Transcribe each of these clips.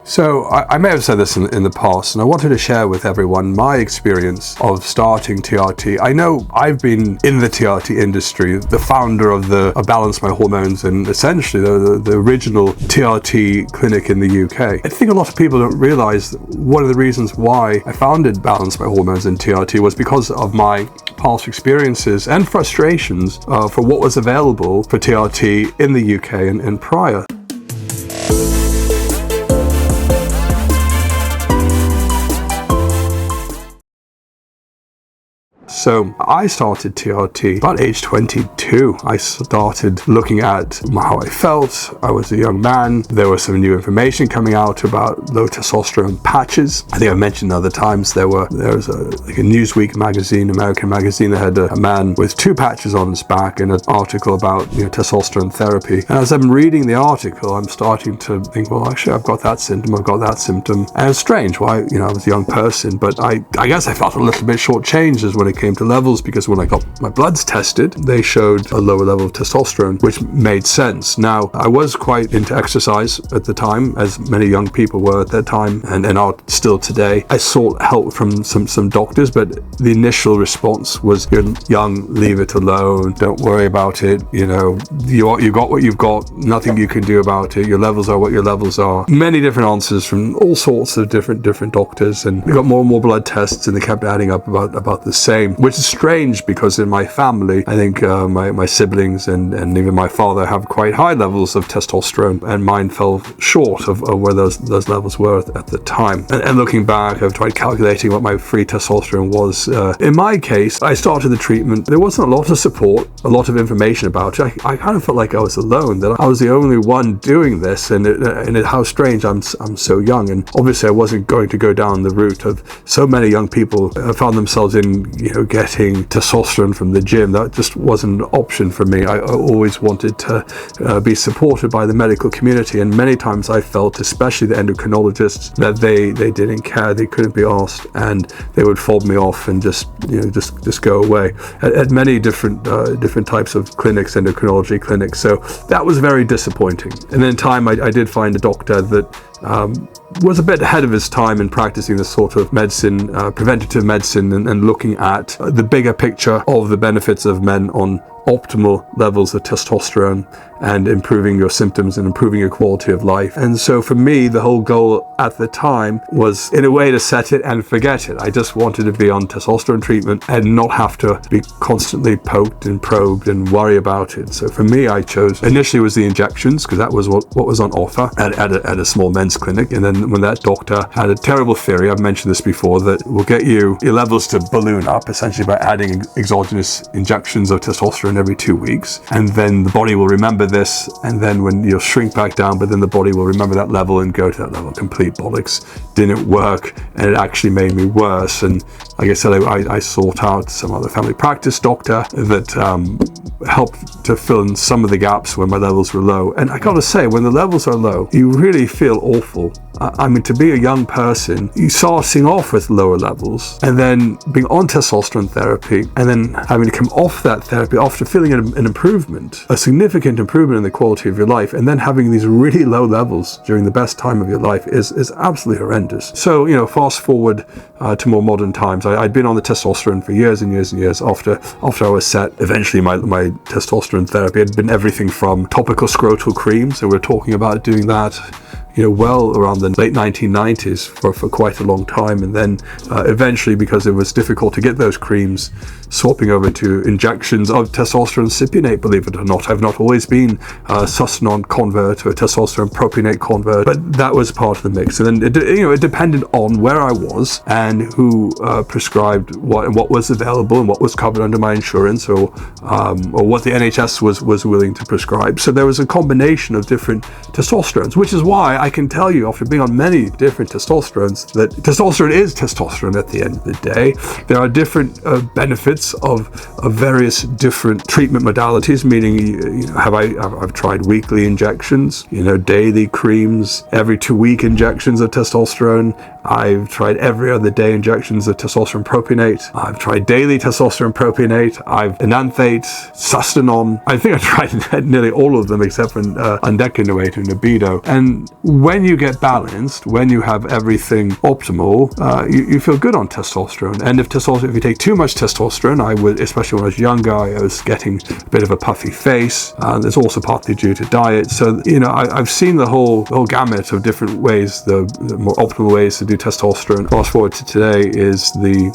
So I may have said this in the past, and I wanted to share with everyone my experience of starting TRT. I know I've been in the TRT industry, the founder of Balance My Hormones, and essentially the original TRT clinic in the UK. I think a lot of people don't realize that one of the reasons why I founded Balance My Hormones in TRT was because of my past experiences and frustrations for what was available for TRT in the UK and prior. So I started TRT about age 22. I started looking at how I felt. I was a young man. There was some new information coming out about low testosterone patches. I think I've mentioned other times there was a Newsweek magazine, American magazine, that had a man with 2 patches on his back in an article about testosterone therapy. And as I'm reading the article, I'm starting to think, well, actually, I've got that symptom, I've got that symptom. And it's strange. Why, I was a young person, but I guess I felt a little bit shortchanged as when it came to levels, because when I got my bloods tested, they showed a lower level of testosterone, which made sense. Now, I was quite into exercise at the time, as many young people were at that time, and are still today. I sought help from some doctors, but the initial response was, you're young, leave it alone, don't worry about it, you got what you've got, nothing you can do about it, your levels are what your levels are. Many different answers from all sorts of different doctors, and we got more and more blood tests, and they kept adding up about the same, which is strange because in my family, I think my siblings and even my father have quite high levels of testosterone, and mine fell short of where those levels were at the time. And looking back, I've tried calculating what my free testosterone was. In my case, I started the treatment. There wasn't a lot of support, a lot of information about it. I kind of felt like I was alone, that I was the only one doing this, and how strange. I'm so young, and obviously I wasn't going to go down the route of so many young people found themselves in getting testosterone from the gym. That just wasn't an option for me. I always wanted to be supported by the medical community, and many times I felt, especially the endocrinologists, that they didn't care, they couldn't be asked, and they would fob me off and just go away at many different types of clinics, endocrinology clinics. So that was very disappointing. And then in time, I did find a doctor that was a bit ahead of his time in practicing this sort of medicine, preventative medicine, and looking at the bigger picture of the benefits of men on optimal levels of testosterone and improving your symptoms and improving your quality of life. And so for me, the whole goal at the time was, in a way, to set it and forget it. I just wanted to be on testosterone treatment and not have to be constantly poked and probed and worry about it. So for me, I chose, initially was the injections, because that was what was on offer at a small men's clinic. And then when that doctor had a terrible theory, I've mentioned this before, that will get your levels to balloon up, essentially by adding exogenous injections of testosterone every 2 weeks. And then the body will remember this, and then when you'll shrink back down, but then the body will remember that level and go to that level. Complete bollocks. Didn't work, and it actually made me worse. And like I said, I sought out some other family practice doctor that helped to fill in some of the gaps when my levels were low. And I gotta say, when the levels are low, you really feel awful. I mean, to be a young person, you starting off with lower levels, and then being on testosterone therapy, and then having to come off that therapy after feeling an improvement, a significant improvement in the quality of your life, and then having these really low levels during the best time of your life is absolutely horrendous. So, fast forward to more modern times. I'd been on the testosterone for years and years and years after I was set. Eventually, my testosterone therapy had been everything from topical scrotal creams, so we're talking about doing that well around the late 1990s for quite a long time. And then eventually, because it was difficult to get those creams, swapping over to injections of testosterone cypionate, believe it or not. I've not always been a sustanon convert or a testosterone propionate convert, but that was part of the mix. And then it depended on where I was and who prescribed what was available and what was covered under my insurance, or what the NHS was willing to prescribe. So there was a combination of different testosterones, which is why I can tell you, after being on many different testosterones, that testosterone is testosterone at the end of the day. There are different benefits of various different treatment modalities, meaning I've tried weekly injections, daily creams, every 2-week injections of testosterone. I've tried every other day injections of testosterone propionate. I've tried daily testosterone propionate. I've enanthate, sustanon. I think I tried nearly all of them except for undecanoate and libido. And when you get balanced, when you have everything optimal, you feel good on testosterone. And if you take too much testosterone, I would, especially when I was younger, I was getting a bit of a puffy face. There's also partly due to diet. So, I've seen the whole gamut of different ways, the more optimal ways to do testosterone. Fast forward to today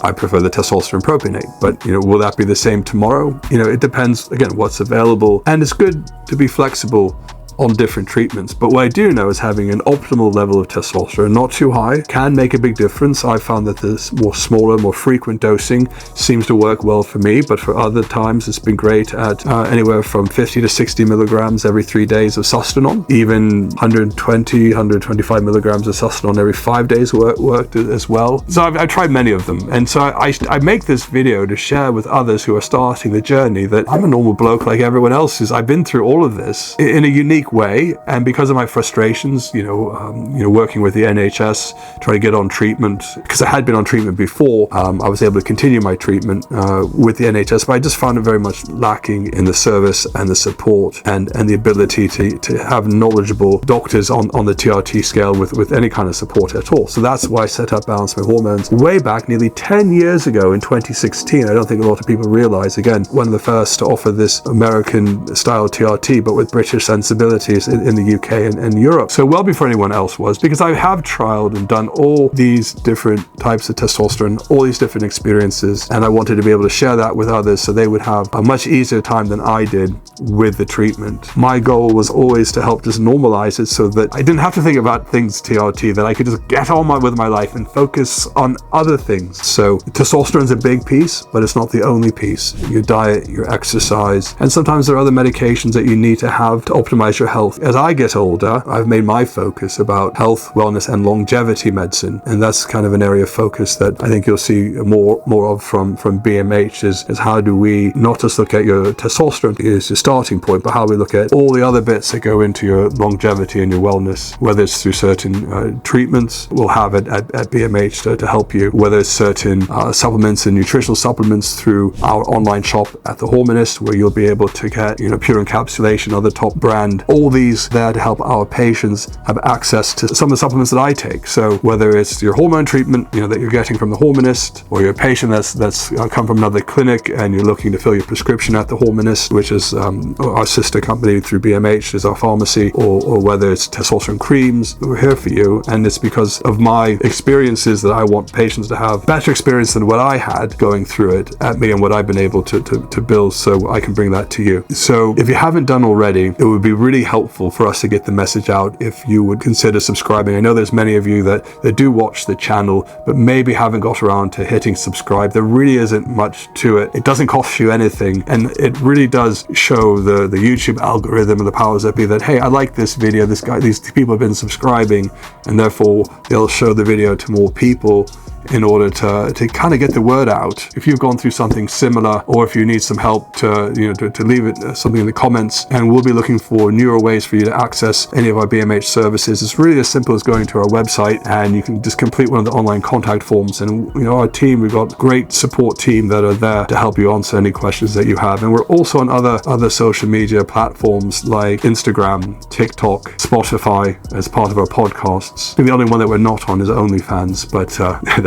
I prefer the testosterone propionate. But, will that be the same tomorrow? It depends, again, what's available. And it's good to be flexible on different treatments. But what I do know is having an optimal level of testosterone, not too high, can make a big difference. I've found that this smaller, more frequent dosing seems to work well for me, but for other times it's been great at anywhere from 50 to 60 milligrams every 3 days of sustanon. Even 120, 125 milligrams of sustanon every 5 days worked as well. So I've tried many of them. And so I make this video to share with others who are starting the journey that I'm a normal bloke like everyone else is. I've been through all of this in a unique way, and because of my frustrations, working with the NHS, trying to get on treatment, because I had been on treatment before, I was able to continue my treatment with the NHS, but I just found it very much lacking in the service and the support and the ability to have knowledgeable doctors on the TRT scale with any kind of support at all. So that's why I set up Balance My Hormones way back nearly 10 years ago in 2016. I don't think a lot of people realize, again, one of the first to offer this American style TRT, but with British sensibility in the UK and Europe. So well before anyone else was, because I have trialed and done all these different types of testosterone, all these different experiences, and I wanted to be able to share that with others so they would have a much easier time than I did with the treatment. My goal was always to help just normalize it so that I didn't have to think about things TRT, that I could just get on with my life and focus on other things. So testosterone's a big piece, but it's not the only piece. Your diet, your exercise, and sometimes there are other medications that you need to have to optimize your health. As I get older, I've made my focus about health, wellness, and longevity medicine, and that's kind of an area of focus that I think you'll see more of from BMH is how do we not just look at your testosterone as your starting point, but how we look at all the other bits that go into your longevity and your wellness, whether it's through certain treatments we'll have at BMH to help you, whether it's certain supplements and nutritional supplements through our online shop at the Hormonist, where you'll be able to get pure encapsulation, other top brand, all these there to help our patients have access to some of the supplements that I take. So whether it's your hormone treatment that you're getting from the Hormonist, or you're a patient that's come from another clinic and you're looking to fill your prescription at the Hormonist, which is our sister company through BMH is our pharmacy, or whether it's testosterone creams, we're here for you. And it's because of my experiences that I want patients to have better experience than what I had going through it at me and what I've been able to build, so I can bring that to you. So if you haven't done already, it would be really helpful for us to get the message out if you would consider subscribing. I know there's many of you that do watch the channel but maybe haven't got around to hitting subscribe. There really isn't much to it. It doesn't cost you anything, and it really does show the YouTube algorithm and the powers that be that, hey, I like this video, these people have been subscribing, and therefore they'll show the video to more people in order to kind of get the word out. If you've gone through something similar, or if you need some help to leave it something in the comments, and we'll be looking for newer ways for you to access any of our BMH services. It's really as simple as going to our website and you can just complete one of the online contact forms, and our team, we've got great support team that are there to help you answer any questions that you have. And we're also on other social media platforms like Instagram, TikTok, Spotify as part of our podcasts. The only one that we're not on is OnlyFans, but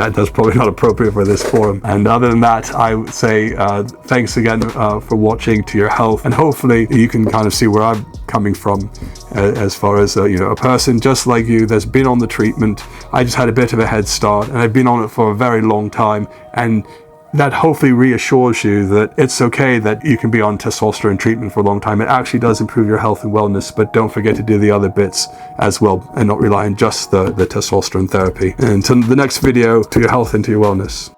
that's probably not appropriate for this forum. And other than that, I would say thanks again for watching, to your health, and hopefully you can kind of see where I'm coming from as far as a person just like you that's been on the treatment. I just had a bit of a head start, and I've been on it for a very long time, and that hopefully reassures you that it's okay that you can be on testosterone treatment for a long time. It actually does improve your health and wellness, but don't forget to do the other bits as well and not rely on just the testosterone therapy. And until the next video, to your health and to your wellness.